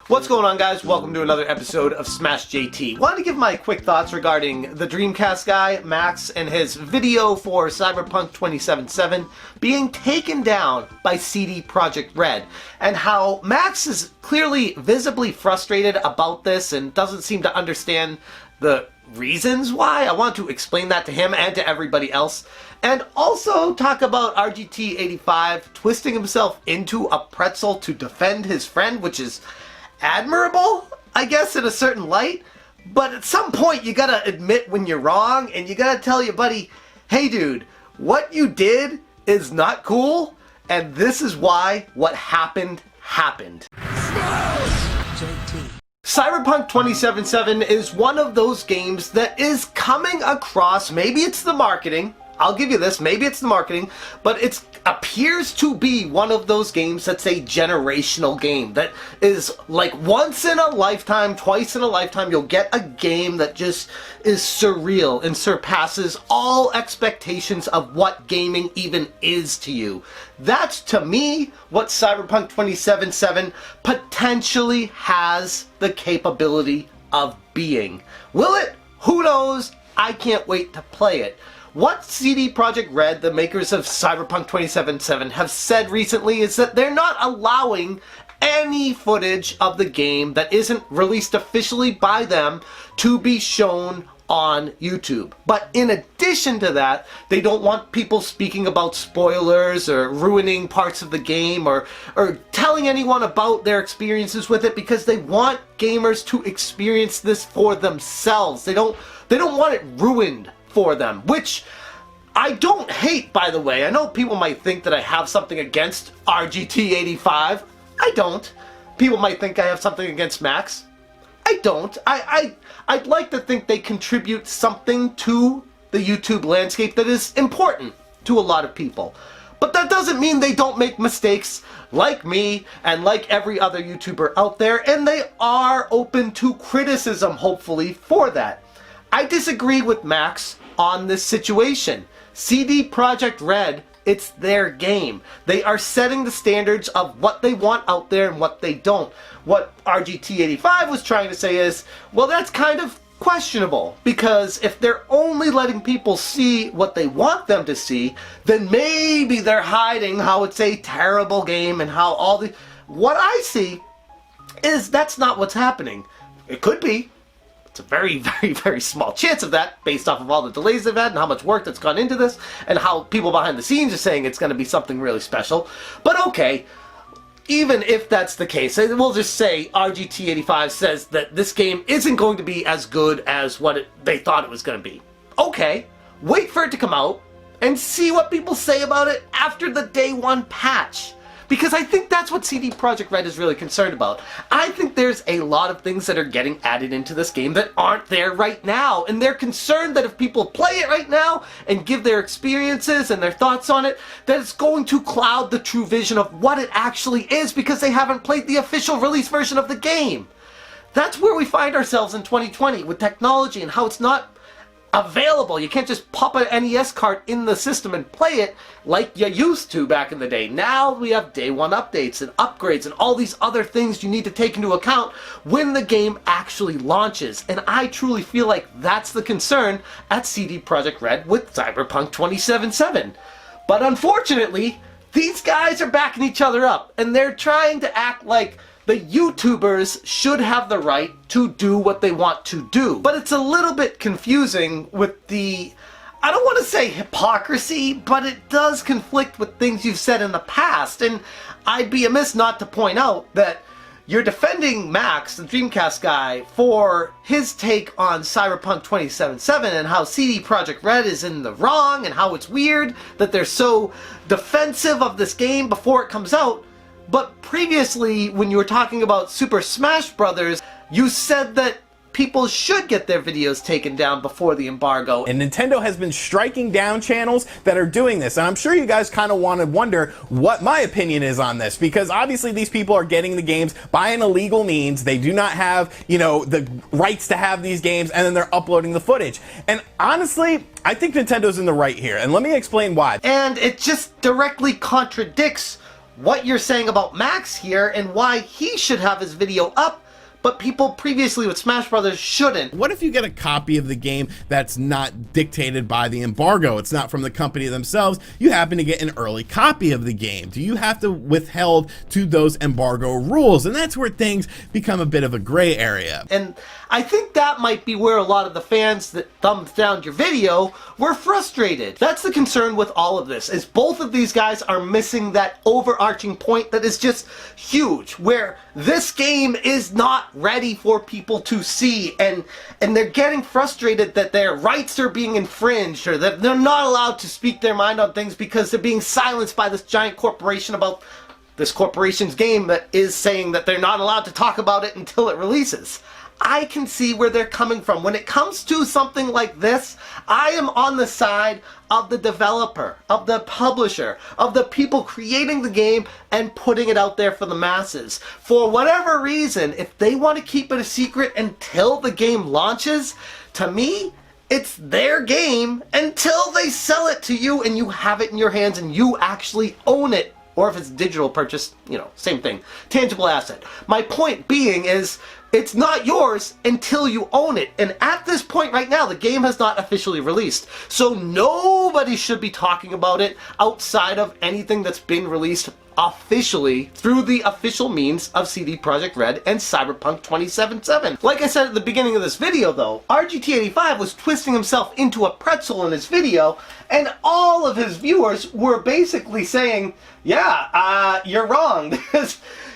What's going on, guys? Welcome to another episode of Smash JT. Wanted to give my quick thoughts regarding the Dreamcast guy, Max, and his video for Cyberpunk 2077 being taken down by CD Projekt Red, and how Max is clearly visibly frustrated about this and doesn't seem to understand the reasons why. I want to explain that to him and to everybody else. And also talk about RGT85 twisting himself into a pretzel to defend his friend, which is admirable, I guess, in a certain light. But at some point you gotta admit when you're wrong, and you gotta tell your buddy, hey dude, what you did is not cool, and this is why what happened happened. Cyberpunk 2077 is one of those games that is coming across, maybe it's the marketing, I'll give you this, maybe it's the marketing, but it appears to be one of those games that's a generational game. That is like once in a lifetime, twice in a lifetime, you'll get a game that just is surreal and surpasses all expectations of what gaming even is to you. That's, to me, what Cyberpunk 2077 potentially has the capability of being. Will it? Who knows? I can't wait to play it. What CD Projekt Red, the makers of Cyberpunk 2077, have said recently is that they're not allowing any footage of the game that isn't released officially by them to be shown on YouTube. But in addition to that, they don't want people speaking about spoilers or ruining parts of the game or telling anyone about their experiences with it, because they want gamers to experience this for themselves. They don't want it ruined for them, which I don't hate, by the way. I know people might think that I have something against RGT85. I don't. People might think I have something against Max. I don't. I'd like to think they contribute something to the YouTube landscape that is important to a lot of people. But that doesn't mean they don't make mistakes like me and like every other YouTuber out there, and they are open to criticism, hopefully, for that. I disagree with Max on this situation. CD Projekt Red, it's their game. They are setting the standards of what they want out there and what they don't. What RGT85 was trying to say is, well, that's kind of questionable, because if they're only letting people see what they want them to see, then maybe they're hiding how it's a terrible game and how all the... What I see is that's not what's happening. It could be. It's a very, very, very small chance of that, based off of all the delays they've had and how much work that's gone into this, and how people behind the scenes are saying it's going to be something really special. But okay, even if that's the case, we'll just say RGT85 says that this game isn't going to be as good as what they thought it was going to be. Okay, wait for it to come out and see what people say about it after the day one patch. Because I think that's what CD Projekt Red is really concerned about. I think there's a lot of things that are getting added into this game that aren't there right now. And they're concerned that if people play it right now and give their experiences and their thoughts on it, that it's going to cloud the true vision of what it actually is, because they haven't played the official release version of the game. That's where we find ourselves in 2020 with technology and how it's not available. You can't just pop an NES cart in the system and play it like you used to back in the day. Now we have day one updates and upgrades and all these other things you need to take into account when the game actually launches. And I truly feel like that's the concern at CD Projekt Red with Cyberpunk 2077. But unfortunately, these guys are backing each other up, and they're trying to act like the YouTubers should have the right to do what they want to do. But it's a little bit confusing with the, I don't want to say hypocrisy, but it does conflict with things you've said in the past. And I'd be amiss not to point out that you're defending Max, the Dreamcast guy, for his take on Cyberpunk 2077 and how CD Projekt Red is in the wrong and how it's weird that they're so defensive of this game before it comes out. But previously, when you were talking about Super Smash Bros., you said that people should get their videos taken down before the embargo. And Nintendo has been striking down channels that are doing this. And I'm sure you guys kind of want to wonder what my opinion is on this, because obviously these people are getting the games by an illegal means. They do not have, the rights to have these games, and then they're uploading the footage. And honestly, I think Nintendo's in the right here. And let me explain why. And it just directly contradicts what you're saying about Max here and why he should have his video up, but people previously with Smash Brothers shouldn't. What if you get a copy of the game that's not dictated by the embargo? It's not from the company themselves. You happen to get an early copy of the game. Do you have to withheld to those embargo rules? And that's where things become a bit of a gray area. And I think that might be where a lot of the fans that thumbed down your video were frustrated. That's the concern with all of this, is both of these guys are missing that overarching point that is just huge, where this game is not ready for people to see, and they're getting frustrated that their rights are being infringed, or that they're not allowed to speak their mind on things because they're being silenced by this giant corporation about this corporation's game that is saying that they're not allowed to talk about it until it releases. I can see where they're coming from. When it comes to something like this, I am on the side of the developer, of the publisher, of the people creating the game and putting it out there for the masses. For whatever reason, if they want to keep it a secret until the game launches, to me, it's their game until they sell it to you and you have it in your hands and you actually own it. Or if it's digital purchase, you know, same thing. Tangible asset. My point being is, it's not yours until you own it. And at this point right now, the game has not officially released. So nobody should be talking about it outside of anything that's been released officially through the official means of CD Projekt Red and Cyberpunk 2077. Like I said at the beginning of this video though, RGT85 was twisting himself into a pretzel in his video, and all of his viewers were basically saying, yeah, you're wrong.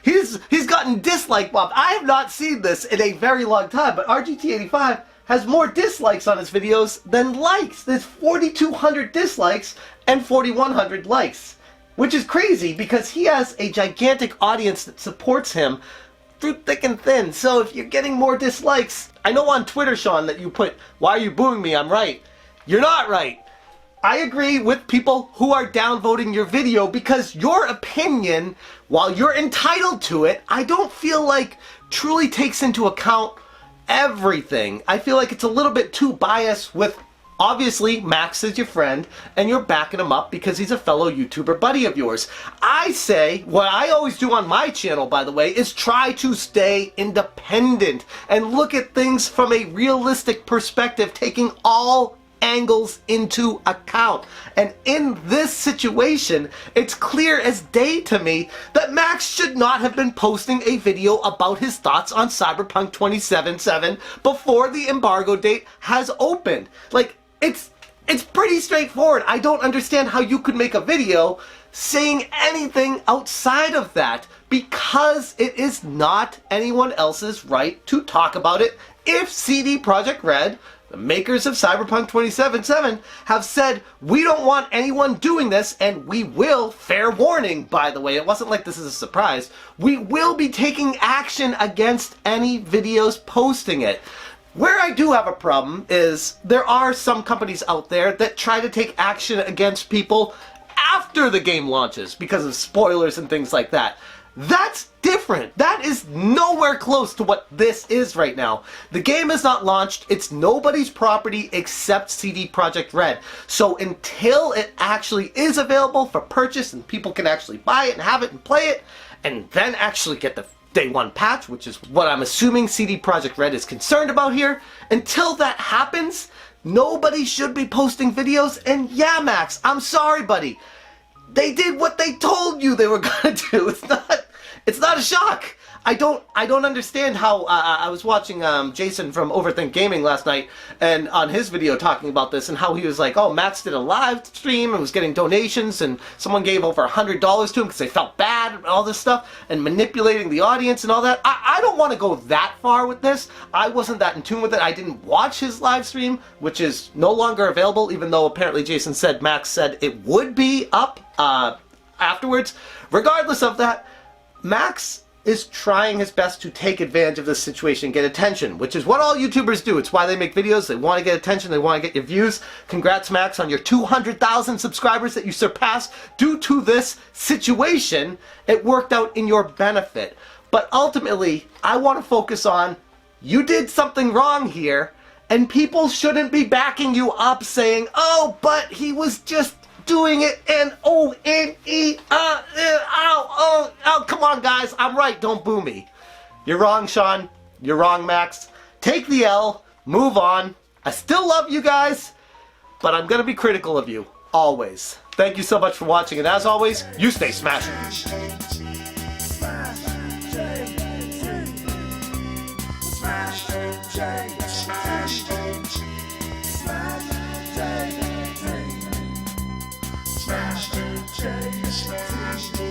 He's gotten dislike bombed. I have not seen this in a very long time, but RGT85 has more dislikes on his videos than likes. There's 4,200 dislikes and 4,100 likes, which is crazy because he has a gigantic audience that supports him through thick and thin. So if you're getting more dislikes, I know on Twitter, Sean, that you put, "Why are you booing me? I'm right." You're not right. I agree with people who are downvoting your video because your opinion, while you're entitled to it, I don't feel like truly takes into account everything. I feel like it's a little bit too biased with, obviously, Max is your friend, and you're backing him up because he's a fellow YouTuber buddy of yours. I say, what I always do on my channel, by the way, is try to stay independent and look at things from a realistic perspective, taking all angles into account. And in this situation, it's clear as day to me that Max should not have been posting a video about his thoughts on Cyberpunk 2077 before the embargo date has opened. Like, it's pretty straightforward. I don't understand how you could make a video saying anything outside of that, because it is not anyone else's right to talk about it. If CD Projekt Red, the makers of Cyberpunk 2077, have said, we don't want anyone doing this, and we will, fair warning, by the way, it wasn't like this is a surprise, we will be taking action against any videos posting it. Where I do have a problem is there are some companies out there that try to take action against people after the game launches because of spoilers and things like that. That's different. That is nowhere close to what this is right now. The game is not launched. It's nobody's property except CD Projekt Red. So until it actually is available for purchase and people can actually buy it and have it and play it, and then actually get the Day 1 patch, which is what I'm assuming CD Projekt Red is concerned about here, until that happens, nobody should be posting videos. And yeah, Max, I'm sorry, buddy. They did what they told you they were gonna do. It's not a shock. I don't understand how, I was watching Jason from Overthink Gaming last night, and on his video talking about this, and how he was like, oh, Max did a live stream and was getting donations, and someone gave over $100 to him because they felt bad and all this stuff, and manipulating the audience and all that. I don't want to go that far with this. I wasn't that in tune with it. I didn't watch his live stream, which is no longer available, even though apparently Jason said, Max said it would be up afterwards. Regardless of that, Max is trying his best to take advantage of this situation and get attention, which is what all YouTubers do. It's why they make videos. They want to get attention. They want to get your views. Congrats, Max, on your 200,000 subscribers that you surpassed due to this situation. It worked out in your benefit. But ultimately, I want to focus on, you did something wrong here, and people shouldn't be backing you up saying, oh, but he was just doing it N-O-N-E. Come on, guys. I'm right. Don't boo me. You're wrong, Sean. You're wrong, Max. Take the L. Move on. I still love you guys, but I'm going to be critical of you. Always. Thank you so much for watching, and as always, you stay smashing. Smash